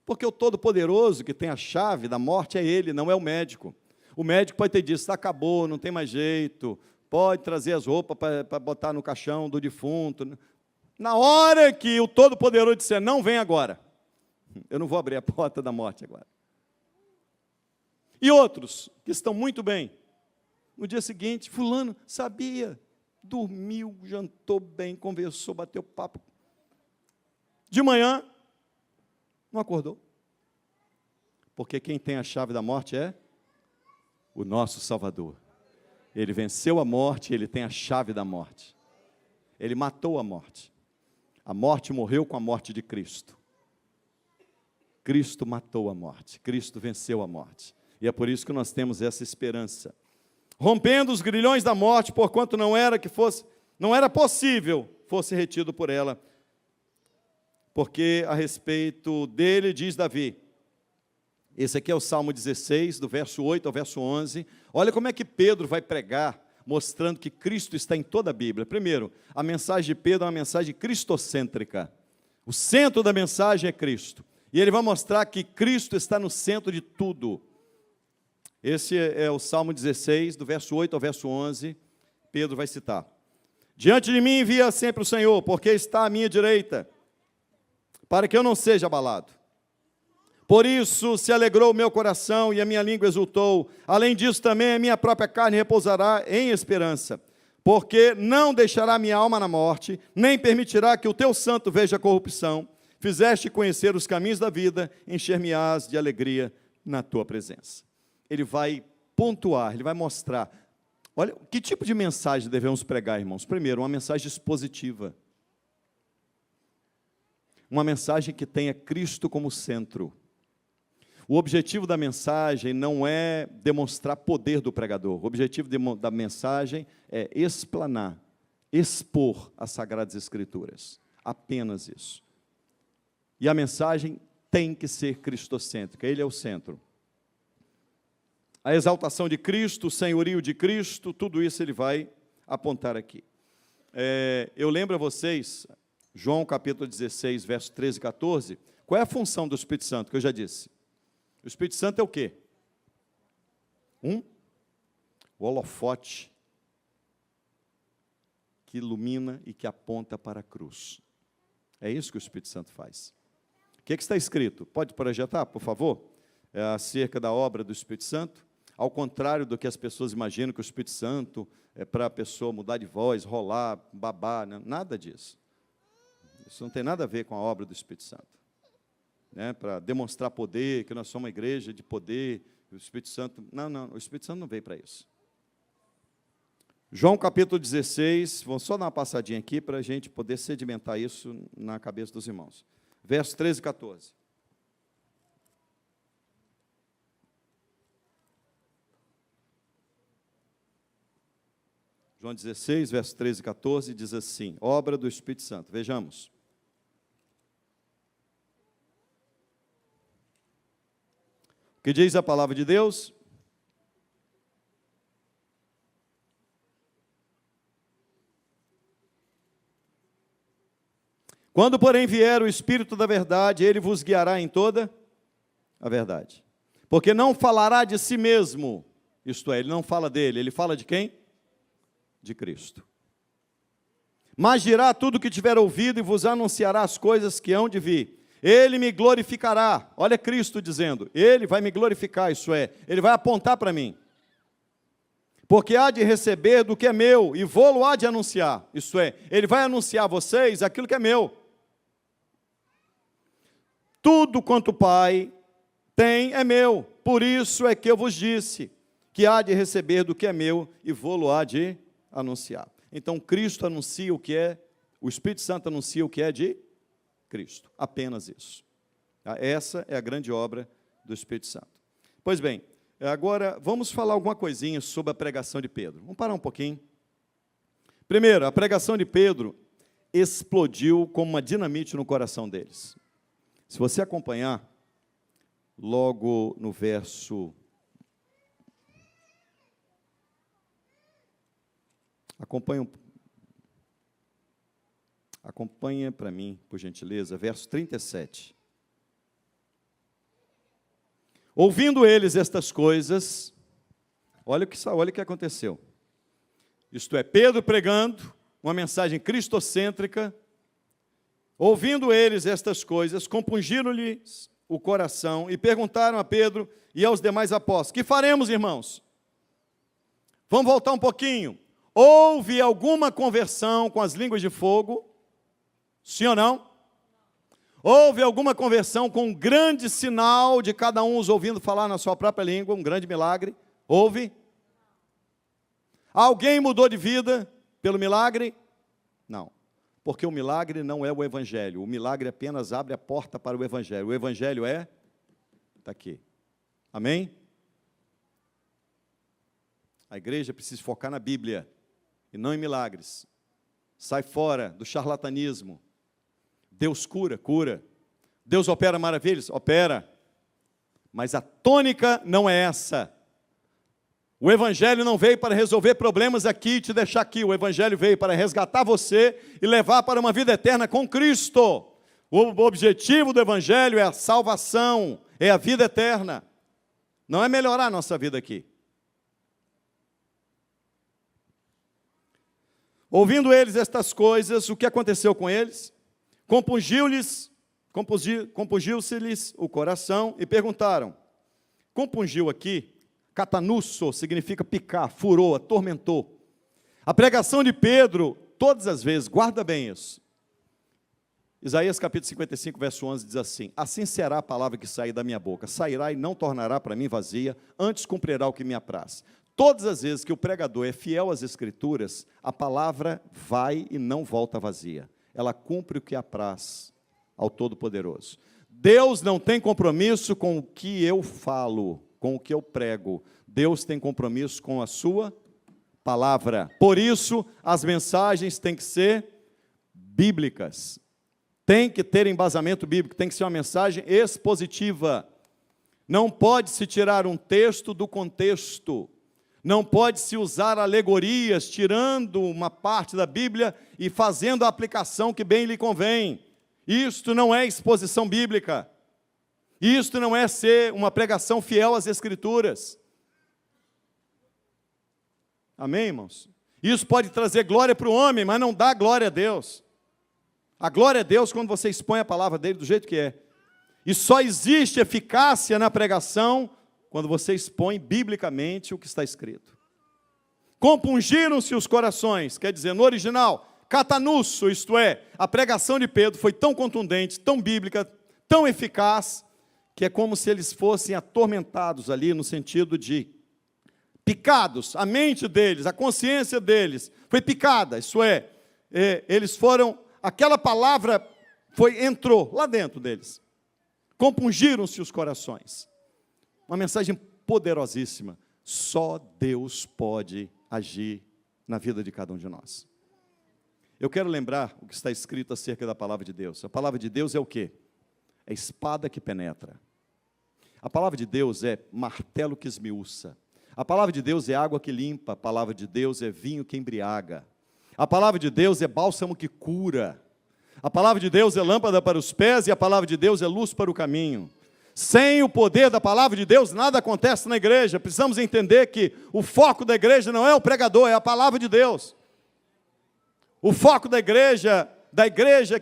Porque o Todo-Poderoso que tem a chave da morte é Ele, não é o médico. O médico pode ter dito, acabou, não tem mais jeito, pode trazer as roupas para botar no caixão do defunto. Na hora que o Todo-Poderoso disser, não vem agora, eu não vou abrir a porta da morte agora. E outros, que estão muito bem, no dia seguinte, fulano, sabia, dormiu, jantou bem, conversou, bateu papo. De manhã, não acordou. Porque quem tem a chave da morte é o nosso Salvador. Ele venceu a morte, Ele tem a chave da morte. Ele matou a morte. A morte morreu com a morte de Cristo. Cristo matou a morte, Cristo venceu a morte. E é por isso que nós temos essa esperança. rompendo os grilhões da morte, porquanto não era possível fosse retido por ela. Porque a respeito dele diz Davi, esse aqui é o Salmo 16, do verso 8 ao verso 11, olha como é que Pedro vai pregar, mostrando que Cristo está em toda a Bíblia. Primeiro, a mensagem de Pedro é uma mensagem cristocêntrica. O centro da mensagem é Cristo. E ele vai mostrar que Cristo está no centro de tudo. Esse é o Salmo 16, do verso 8 ao verso 11, Pedro vai citar. Diante de mim envia sempre o Senhor, porque está à minha direita, para que eu não seja abalado. Por isso se alegrou o meu coração e a minha língua exultou. Além disso também a minha própria carne repousará em esperança, porque não deixará minha alma na morte, nem permitirá que o teu santo veja a corrupção. Fizeste conhecer os caminhos da vida, encher-me-ás de alegria na tua presença. Ele vai pontuar, ele vai mostrar. Olha, que tipo de mensagem devemos pregar, irmãos? Primeiro, uma mensagem expositiva. Uma mensagem que tenha Cristo como centro. O objetivo da mensagem não é demonstrar poder do pregador. O objetivo da mensagem é explanar, expor as Sagradas Escrituras. Apenas isso. E a mensagem tem que ser cristocêntrica, ele é o centro. A exaltação de Cristo, o senhorio de Cristo, tudo isso ele vai apontar aqui. Eu lembro a vocês, João capítulo 16, verso 13 e 14, qual é a função do Espírito Santo, que eu já disse? O Espírito Santo é o quê? O holofote que ilumina e que aponta para a cruz. É isso que o Espírito Santo faz. O que está escrito? Pode projetar, por favor? Acerca da obra do Espírito Santo. Ao contrário do que as pessoas imaginam, que o Espírito Santo é para a pessoa mudar de voz, rolar, babar, né? Nada disso. Isso não tem nada a ver com a obra do Espírito Santo. Para demonstrar poder, que nós somos uma igreja de poder, o Espírito Santo... Não, o Espírito Santo não veio para isso. João capítulo 16, vamos só dar uma passadinha aqui para a gente poder sedimentar isso na cabeça dos irmãos. Versos 13 e 14. João 16, versos 13 e 14, diz assim, obra do Espírito Santo. Vejamos. O que diz a palavra de Deus? Quando, porém, vier o Espírito da verdade, ele vos guiará em toda a verdade. Porque não falará de si mesmo, isto é, ele não fala dele, ele fala de quem? De Cristo. Mas dirá tudo o que tiver ouvido e vos anunciará as coisas que hão de vir. Ele me glorificará. Olha Cristo dizendo, ele vai me glorificar, isso é, ele vai apontar para mim. Porque há de receber do que é meu e vou-lo há de anunciar. Isso é, ele vai anunciar a vocês aquilo que é meu. Tudo quanto o Pai tem é meu. Por isso é que eu vos disse que há de receber do que é meu e vou-lo há de anunciar. Então Cristo anuncia o que é, o Espírito Santo anuncia o que é de Cristo, apenas isso. Essa é a grande obra do Espírito Santo. Pois bem, agora vamos falar alguma coisinha sobre a pregação de Pedro. Vamos parar um pouquinho. Primeiro, a pregação de Pedro explodiu como uma dinamite no coração deles. Se você acompanhar, logo no verso... Acompanha para mim, por gentileza, verso 37. Ouvindo eles estas coisas, olha o que aconteceu. Isto é, Pedro pregando uma mensagem cristocêntrica. Ouvindo eles estas coisas, compungiram-lhes o coração e perguntaram a Pedro e aos demais apóstolos, que faremos, irmãos? Vamos voltar um pouquinho. Houve alguma conversão com as línguas de fogo? Sim ou não? Houve alguma conversão com um grande sinal de cada um os ouvindo falar na sua própria língua, um grande milagre? Houve? Alguém mudou de vida pelo milagre? Não, porque o milagre não é o Evangelho, o milagre apenas abre a porta para o Evangelho. O Evangelho está aqui. Amém? A igreja precisa focar na Bíblia e não em milagres. Sai fora do charlatanismo. Deus cura, cura. Deus opera maravilhas, opera. Mas a tônica não é essa. O Evangelho não veio para resolver problemas aqui e te deixar aqui. O Evangelho veio para resgatar você e levar para uma vida eterna com Cristo. O objetivo do Evangelho é a salvação, é a vida eterna. Não é melhorar a nossa vida aqui. Ouvindo eles estas coisas, o que aconteceu com eles? Compungiu-se-lhes o coração e perguntaram. Compungiu aqui, catanusso, significa picar, furou, atormentou. A pregação de Pedro, todas as vezes, guarda bem isso. Isaías capítulo 55, verso 11, diz assim: assim será a palavra que sair da minha boca, sairá e não tornará para mim vazia, antes cumprirá o que me apraz. Todas as vezes que o pregador é fiel às Escrituras, a palavra vai e não volta vazia. Ela cumpre o que apraz ao Todo-Poderoso. Deus não tem compromisso com o que eu falo, com o que eu prego. Deus tem compromisso com a sua palavra. Por isso, as mensagens têm que ser bíblicas. Tem que ter embasamento bíblico, tem que ser uma mensagem expositiva. Não pode se tirar um texto do contexto. Não pode se usar alegorias, tirando uma parte da Bíblia e fazendo a aplicação que bem lhe convém. Isto não é exposição bíblica. Isto não é ser uma pregação fiel às Escrituras. Amém, irmãos? Isso pode trazer glória para o homem, mas não dá glória a Deus. A glória é Deus quando você expõe a palavra dele do jeito que é. E só existe eficácia na pregação quando você expõe biblicamente o que está escrito. Compungiram-se os corações, quer dizer, no original, catanusso, isto é, a pregação de Pedro foi tão contundente, tão bíblica, tão eficaz, que é como se eles fossem atormentados ali, no sentido de picados, a mente deles, a consciência deles foi picada, isso é, eles foram, aquela palavra entrou lá dentro deles. Compungiram-se os corações. Uma mensagem poderosíssima. Só Deus pode agir na vida de cada um de nós. Eu quero lembrar o que está escrito acerca da palavra de Deus. A palavra de Deus é o quê? É espada que penetra. A palavra de Deus é martelo que esmiuça. A palavra de Deus é água que limpa. A palavra de Deus é vinho que embriaga. A palavra de Deus é bálsamo que cura. A palavra de Deus é lâmpada para os pés e a palavra de Deus é luz para o caminho. Sem o poder da palavra de Deus, nada acontece na igreja. Precisamos entender que o foco da igreja não é o pregador, é a palavra de Deus. O foco da igreja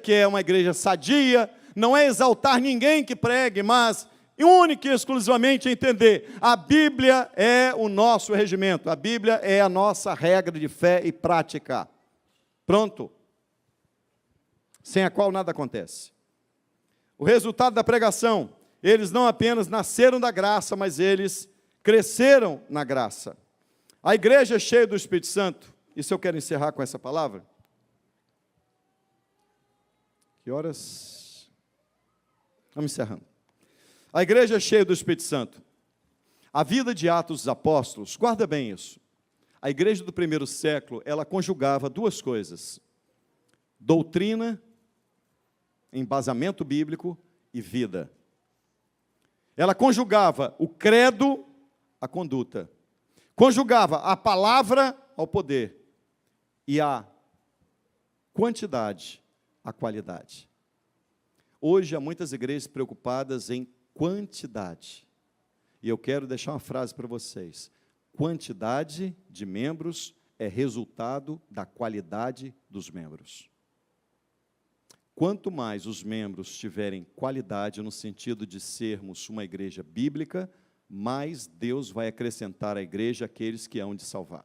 que é uma igreja sadia, não é exaltar ninguém que pregue, mas única e exclusivamente entender, a Bíblia é o nosso regimento, a Bíblia é a nossa regra de fé e prática. Pronto. Sem a qual nada acontece. O resultado da pregação, eles não apenas nasceram da graça, mas eles cresceram na graça. A igreja cheia do Espírito Santo, isso eu quero encerrar com essa palavra. Que horas? Vamos encerrando. A igreja cheia do Espírito Santo. A vida de Atos dos Apóstolos, guarda bem isso. A igreja do primeiro século, ela conjugava duas coisas. Doutrina, embasamento bíblico e vida. Ela conjugava o credo à conduta. Conjugava a palavra ao poder. E a quantidade à qualidade. Hoje há muitas igrejas preocupadas em quantidade. E eu quero deixar uma frase para vocês. Quantidade de membros é resultado da qualidade dos membros. Quanto mais os membros tiverem qualidade no sentido de sermos uma igreja bíblica, mais Deus vai acrescentar à igreja aqueles que hão de salvar.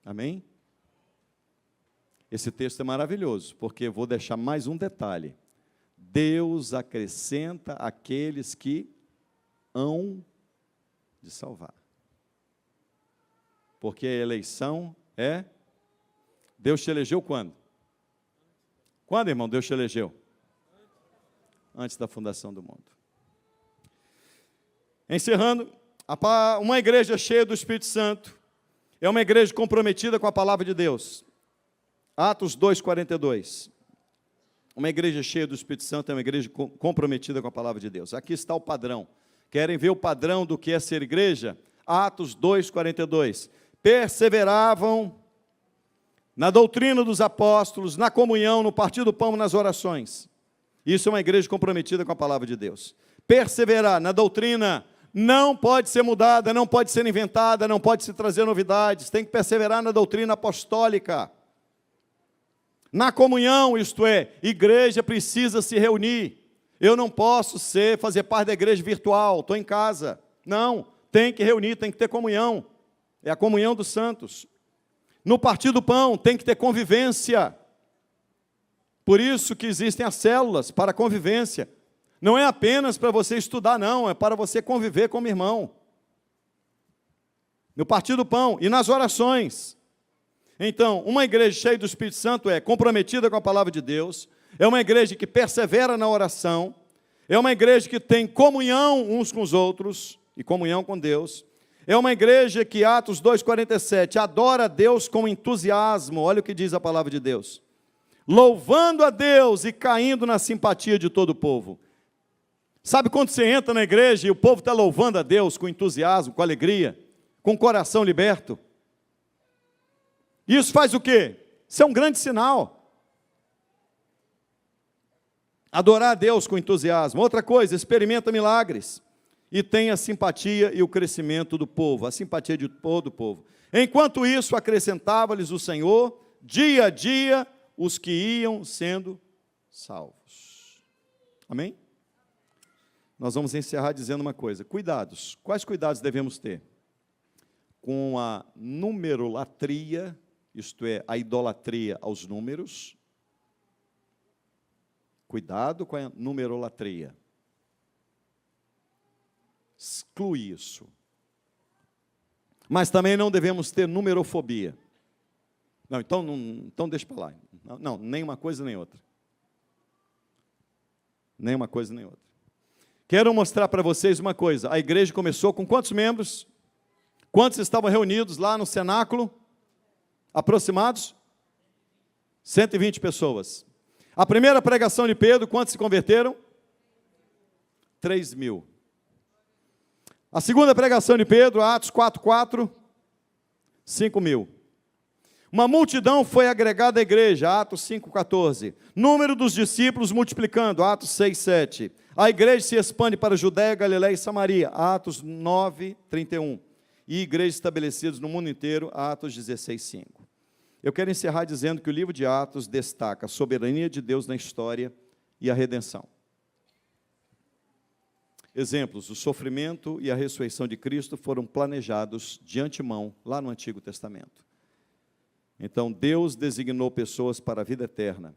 Amém? Esse texto é maravilhoso, porque eu vou deixar mais um detalhe. Deus acrescenta aqueles que hão de salvar. Porque a eleição é... Deus te elegeu quando? Quando, irmão, Deus te elegeu? Antes da fundação do mundo. Encerrando, Uma igreja cheia do Espírito Santo é uma igreja comprometida com a palavra de Deus. Atos 2:42. Uma igreja cheia do Espírito Santo é uma igreja comprometida com a palavra de Deus. Aqui está o padrão. Querem ver o padrão do que é ser igreja? Atos 2:42. Perseveravam na doutrina dos apóstolos, na comunhão, no partir do pão, nas orações. Isso é uma igreja comprometida com a palavra de Deus. Perseverar na doutrina não pode ser mudada, não pode ser inventada, não pode se trazer novidades, tem que perseverar na doutrina apostólica. Na comunhão, isto é, igreja precisa se reunir. Eu não posso fazer parte da igreja virtual, estou em casa. Não, tem que reunir, tem que ter comunhão. É a comunhão dos santos. No partir do pão, tem que ter convivência. Por isso que existem as células, para convivência. Não é apenas para você estudar, não, é para você conviver como irmão. No partir do pão e nas orações. Então, uma igreja cheia do Espírito Santo é comprometida com a palavra de Deus, é uma igreja que persevera na oração, é uma igreja que tem comunhão uns com os outros, e comunhão com Deus, é uma igreja que, Atos 2:47, adora a Deus com entusiasmo, olha o que diz a palavra de Deus, louvando a Deus e caindo na simpatia de todo o povo. Sabe quando você entra na igreja e o povo está louvando a Deus com entusiasmo, com alegria, com o coração liberto? Isso faz o quê? Isso é um grande sinal. Adorar a Deus com entusiasmo. Outra coisa, experimenta milagres. E tem a simpatia e o crescimento do povo, a simpatia de todo o povo. Enquanto isso, acrescentava-lhes o Senhor, dia a dia, os que iam sendo salvos. Amém? Nós vamos encerrar dizendo uma coisa. Cuidados. Quais cuidados devemos ter? Com a numerolatria, isto é, a idolatria aos números. Cuidado com a numerolatria. Exclui isso. Mas também não devemos ter numerofobia. Não, então deixa para lá. Não, nem uma coisa nem outra. Nem uma coisa nem outra. Quero mostrar para vocês uma coisa. A igreja começou com quantos membros? Quantos estavam reunidos lá no cenáculo? Aproximados? 120 pessoas. A primeira pregação de Pedro, quantos se converteram? 3.000. A segunda pregação de Pedro, Atos 4:4, 5.000. Uma multidão foi agregada à igreja, Atos 5:14. Número dos discípulos multiplicando, Atos 6:7. A igreja se expande para Judéia, Galiléia e Samaria, Atos 9:31. E igrejas estabelecidas no mundo inteiro, Atos 16:5. Eu quero encerrar dizendo que o livro de Atos destaca a soberania de Deus na história e a redenção. Exemplos, o sofrimento e a ressurreição de Cristo foram planejados de antemão, lá no Antigo Testamento. Então, Deus designou pessoas para a vida eterna.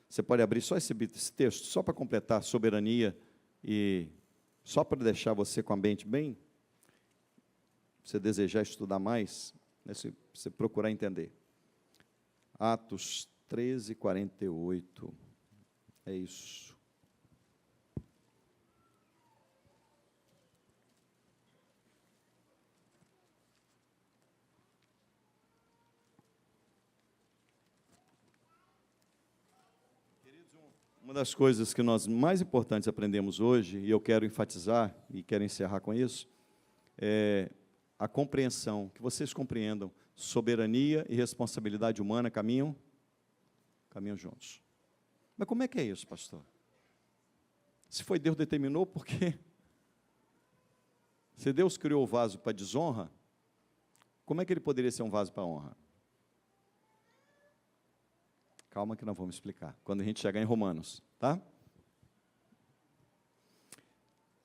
Você pode abrir só esse texto, só para completar a soberania e só para deixar você com a mente bem, você desejar estudar mais, né, se você procurar entender. Atos 13:48, é isso. Uma das coisas que nós mais importantes aprendemos hoje, e eu quero enfatizar, e quero encerrar com isso, é a compreensão, que vocês compreendam, soberania e responsabilidade humana caminham juntos. Mas como é que é isso, pastor? Se foi Deus que determinou, por quê? Se Deus criou o vaso para desonra, como é que ele poderia ser um vaso para honra? Calma que nós vamos explicar, quando a gente chegar em Romanos, tá?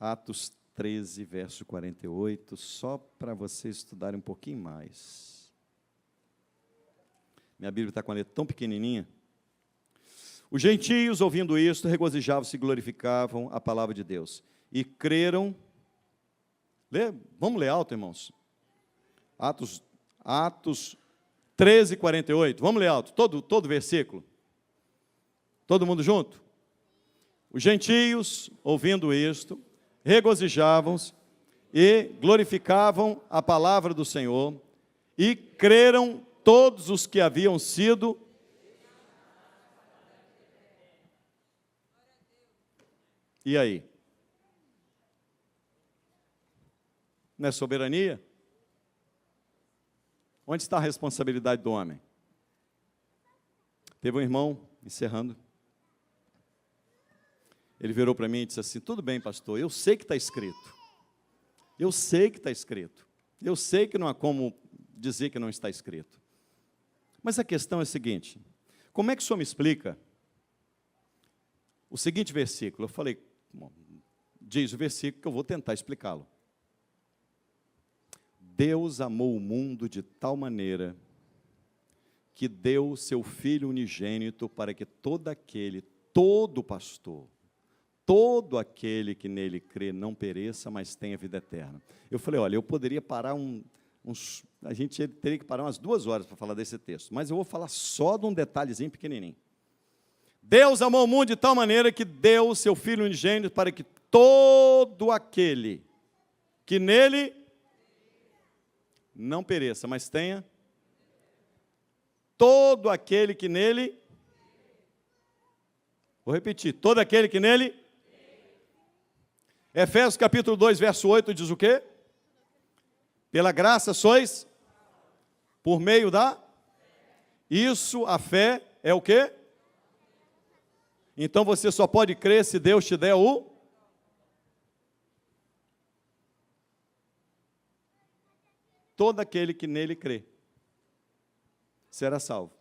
Atos 13, verso 48, só para vocês estudarem um pouquinho mais. Minha Bíblia está com a letra tão pequenininha. Os gentios, ouvindo isto, regozijavam-se e glorificavam a palavra de Deus. E creram. Vamos ler alto, irmãos. Atos 13, 48. Vamos ler alto, todo versículo. Todo mundo junto? Os gentios, ouvindo isto, regozijavam-se e glorificavam a palavra do Senhor, e creram todos os que haviam sido. E aí? Não é soberania? Onde está a responsabilidade do homem? Teve um irmão, encerrando, ele virou para mim e disse assim: tudo bem, pastor, eu sei que está escrito, eu sei que está escrito, eu sei que não há como dizer que não está escrito, mas a questão é a seguinte: como é que o senhor me explica o seguinte versículo? Eu falei, bom, diz o versículo que eu vou tentar explicá-lo. Deus amou o mundo de tal maneira que deu o seu Filho unigênito para que todo pastor, todo aquele que nele crê não pereça, mas tenha vida eterna. Eu falei, olha, eu poderia parar a gente teria que parar umas 2 horas para falar desse texto, mas eu vou falar só de um detalhezinho pequenininho. Deus amou o mundo de tal maneira que deu o seu Filho unigênito para que todo aquele que nele não pereça, mas tenha. Todo aquele que nele. Vou repetir, todo aquele que nele. Efésios capítulo 2, verso 8 diz o quê? Pela graça sois, por meio da. Isso, a fé, é o quê? Então você só pode crer se Deus te der o. Todo aquele que nele crê será salvo.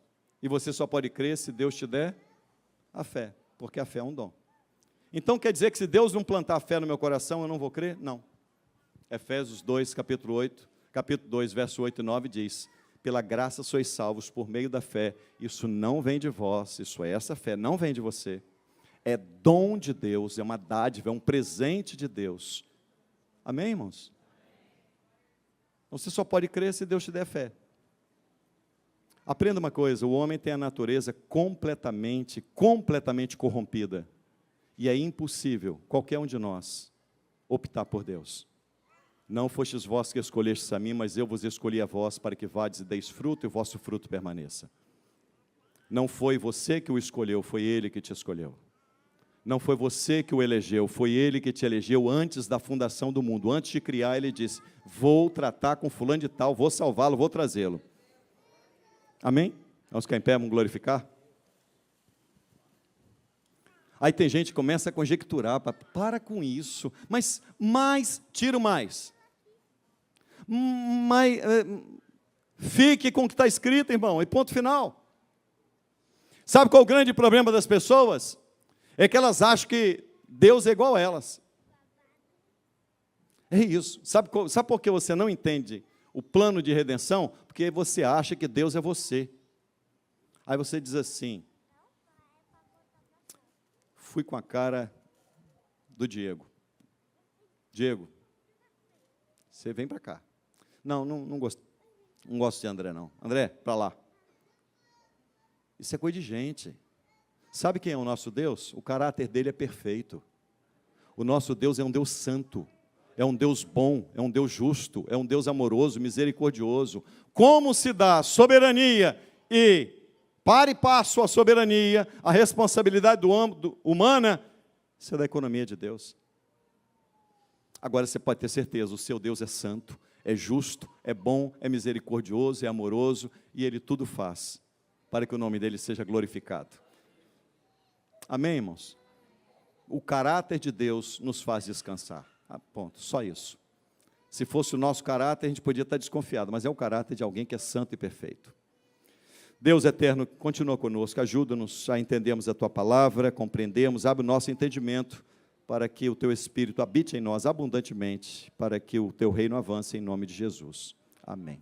E você só pode crer se Deus te der a fé, porque a fé é um dom. Então quer dizer que se Deus não plantar a fé no meu coração, eu não vou crer? Não. Efésios 2, capítulo 2, verso 8 e 9 diz: pela graça sois salvos por meio da fé. Isso não vem de vós, essa fé não vem de você. É dom de Deus, é uma dádiva, é um presente de Deus. Amém, irmãos? Você só pode crer se Deus te der fé. Aprenda uma coisa, o homem tem a natureza completamente corrompida. E é impossível, qualquer um de nós, optar por Deus. Não fostes vós que escolhestes a mim, mas eu vos escolhi a vós, para que vades e deis fruto, e o vosso fruto permaneça. Não foi você que o escolheu, foi Ele que te escolheu. Não foi você que o elegeu, foi Ele que te elegeu antes da fundação do mundo. Antes de criar, Ele disse, vou tratar com fulano de tal, vou salvá-lo, vou trazê-lo. Amém? Vamos ficar em pé, vamos glorificar? Aí tem gente que começa a conjecturar, para com isso, mas tira o mais. Fique com o que está escrito, irmão, e ponto final. Sabe qual é o grande problema das pessoas? É que elas acham que Deus é igual a elas. É isso. Sabe por que você não entende o plano de redenção? Porque você acha que Deus é você. Aí você diz assim, fui com a cara do Diego. Diego, você vem para cá. Não gosto de André, não. André, para lá. Isso é coisa de gente. Sabe quem é o nosso Deus? O caráter dele é perfeito. O nosso Deus é um Deus santo, é um Deus bom, é um Deus justo, é um Deus amoroso, misericordioso. Como se dá soberania e para e passo a soberania, a responsabilidade humana, isso é da economia de Deus. Agora você pode ter certeza, o seu Deus é santo, é justo, é bom, é misericordioso, é amoroso, e Ele tudo faz para que o nome dEle seja glorificado. Amém, irmãos? O caráter de Deus nos faz descansar. Ponto, só isso. Se fosse o nosso caráter, a gente podia estar desconfiado, mas é o caráter de alguém que é santo e perfeito. Deus eterno, continua conosco, ajuda-nos a entendermos a Tua palavra, compreendemos, abre o nosso entendimento, para que o Teu Espírito habite em nós abundantemente, para que o Teu reino avance em nome de Jesus. Amém.